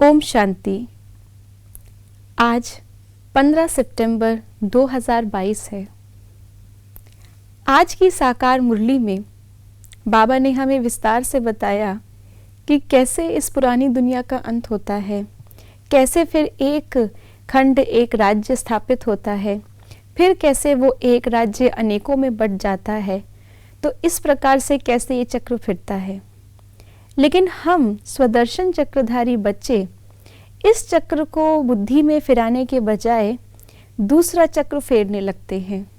ओम शांति। आज 15 सितंबर 2022 है। आज की साकार मुरली में बाबा ने हमें विस्तार से बताया कि कैसे इस पुरानी दुनिया का अंत होता है, कैसे फिर एक खंड एक राज्य स्थापित होता है, फिर कैसे वो एक राज्य अनेकों में बट जाता है। तो इस प्रकार से कैसे ये चक्र फिरता है। लेकिन हम स्वदर्शन चक्रधारी बच्चे इस चक्र को बुद्धि में फिराने के बजाय दूसरा चक्र फेरने लगते हैं।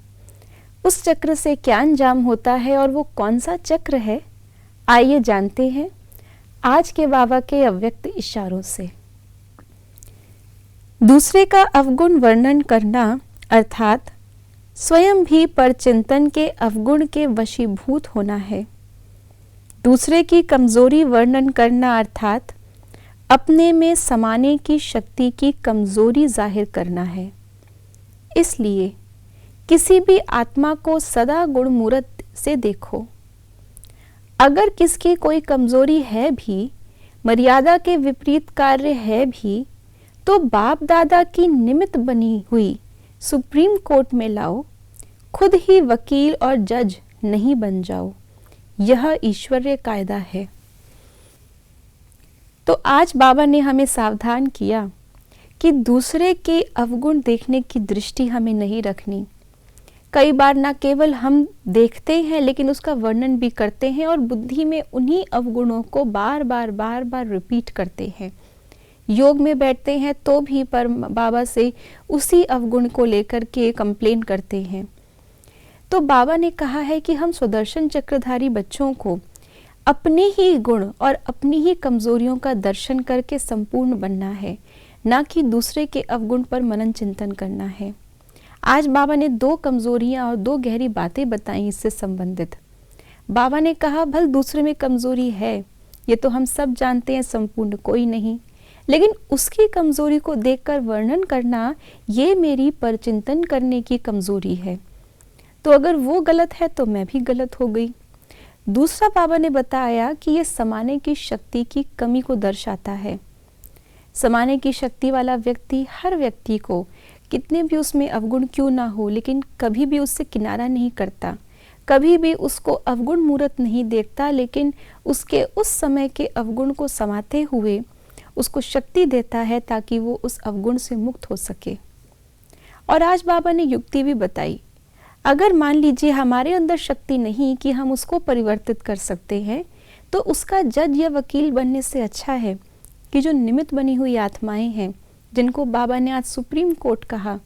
उस चक्र से क्या अंजाम होता है और वो कौन सा चक्र है, आइए जानते हैं आज के बाबा के अव्यक्त इशारों से। दूसरे का अवगुण वर्णन करना अर्थात स्वयं भी परचिंतन के अवगुण के वशीभूत होना है। दूसरे की कमजोरी वर्णन करना अर्थात अपने में समाने की शक्ति की कमजोरी जाहिर करना है। इसलिए किसी भी आत्मा को सदा गुणमूर्त से देखो। अगर किसकी कोई कमजोरी है भी, मर्यादा के विपरीत कार्य है भी, तो बाप दादा की निमित्त बनी हुई सुप्रीम कोर्ट में लाओ। खुद ही वकील और जज नहीं बन जाओ। यह ईश्वरीय कायदा है। तो आज बाबा ने हमें सावधान किया कि दूसरे के अवगुण देखने की दृष्टि हमें नहीं रखनी। कई बार ना केवल हम देखते हैं लेकिन उसका वर्णन भी करते हैं और बुद्धि में उन्हीं अवगुणों को बार बार रिपीट करते हैं। योग में बैठते हैं तो भी पर बाबा से उसी अवगुण को लेकर के कंप्लेन करते हैं। तो बाबा ने कहा है कि हम स्वदर्शन चक्रधारी बच्चों को अपने ही गुण और अपनी ही कमजोरियों का दर्शन करके संपूर्ण बनना है, ना कि दूसरे के अवगुण पर मनन चिंतन करना है। आज बाबा ने दो कमजोरियां और दो गहरी बातें बताई इससे संबंधित। बाबा ने कहा भल दूसरे में कमजोरी है, ये तो हम सब जानते हैं, संपूर्ण कोई नहीं, लेकिन उसकी कमजोरी को देखकर वर्णन करना ये मेरी परचिंतन करने की कमजोरी है। तो अगर वो गलत है तो मैं भी गलत हो गई। दूसरा बाबा ने बताया कि ये समाने की शक्ति की कमी को दर्शाता है। समाने की शक्ति वाला व्यक्ति हर व्यक्ति को कितने भी उसमें अवगुण क्यों ना हो, लेकिन कभी भी उससे किनारा नहीं करता, कभी भी उसको अवगुण मूर्त नहीं देखता, लेकिन उसके उस समय के अवगुण को समाते हुए उसको शक्ति देता है ताकि वो उस अवगुण से मुक्त हो सके। और आज बाबा ने युक्ति भी बताई। अगर मान लीजिए हमारे अंदर शक्ति नहीं कि हम उसको परिवर्तित कर सकते हैं, तो उसका जज या वकील बनने से अच्छा है कि जो निमित्त बनी हुई आत्माएं हैं, जिनको बाबा ने आज सुप्रीम कोर्ट कहा,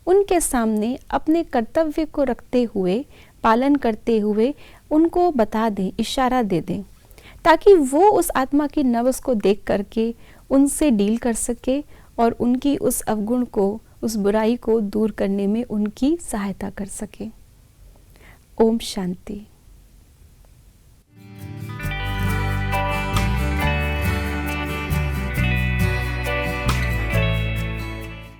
उनके सामने अपने कर्तव्य को रखते हुए, पालन करते हुए उनको बता दें, इशारा दे दें, ताकि वो उस आत्मा की नवस को देख करके उनसे डील कर सके और उनकी उस अवगुण को, उस बुराई को दूर करने में उनकी सहायता कर सके। ओम शांति।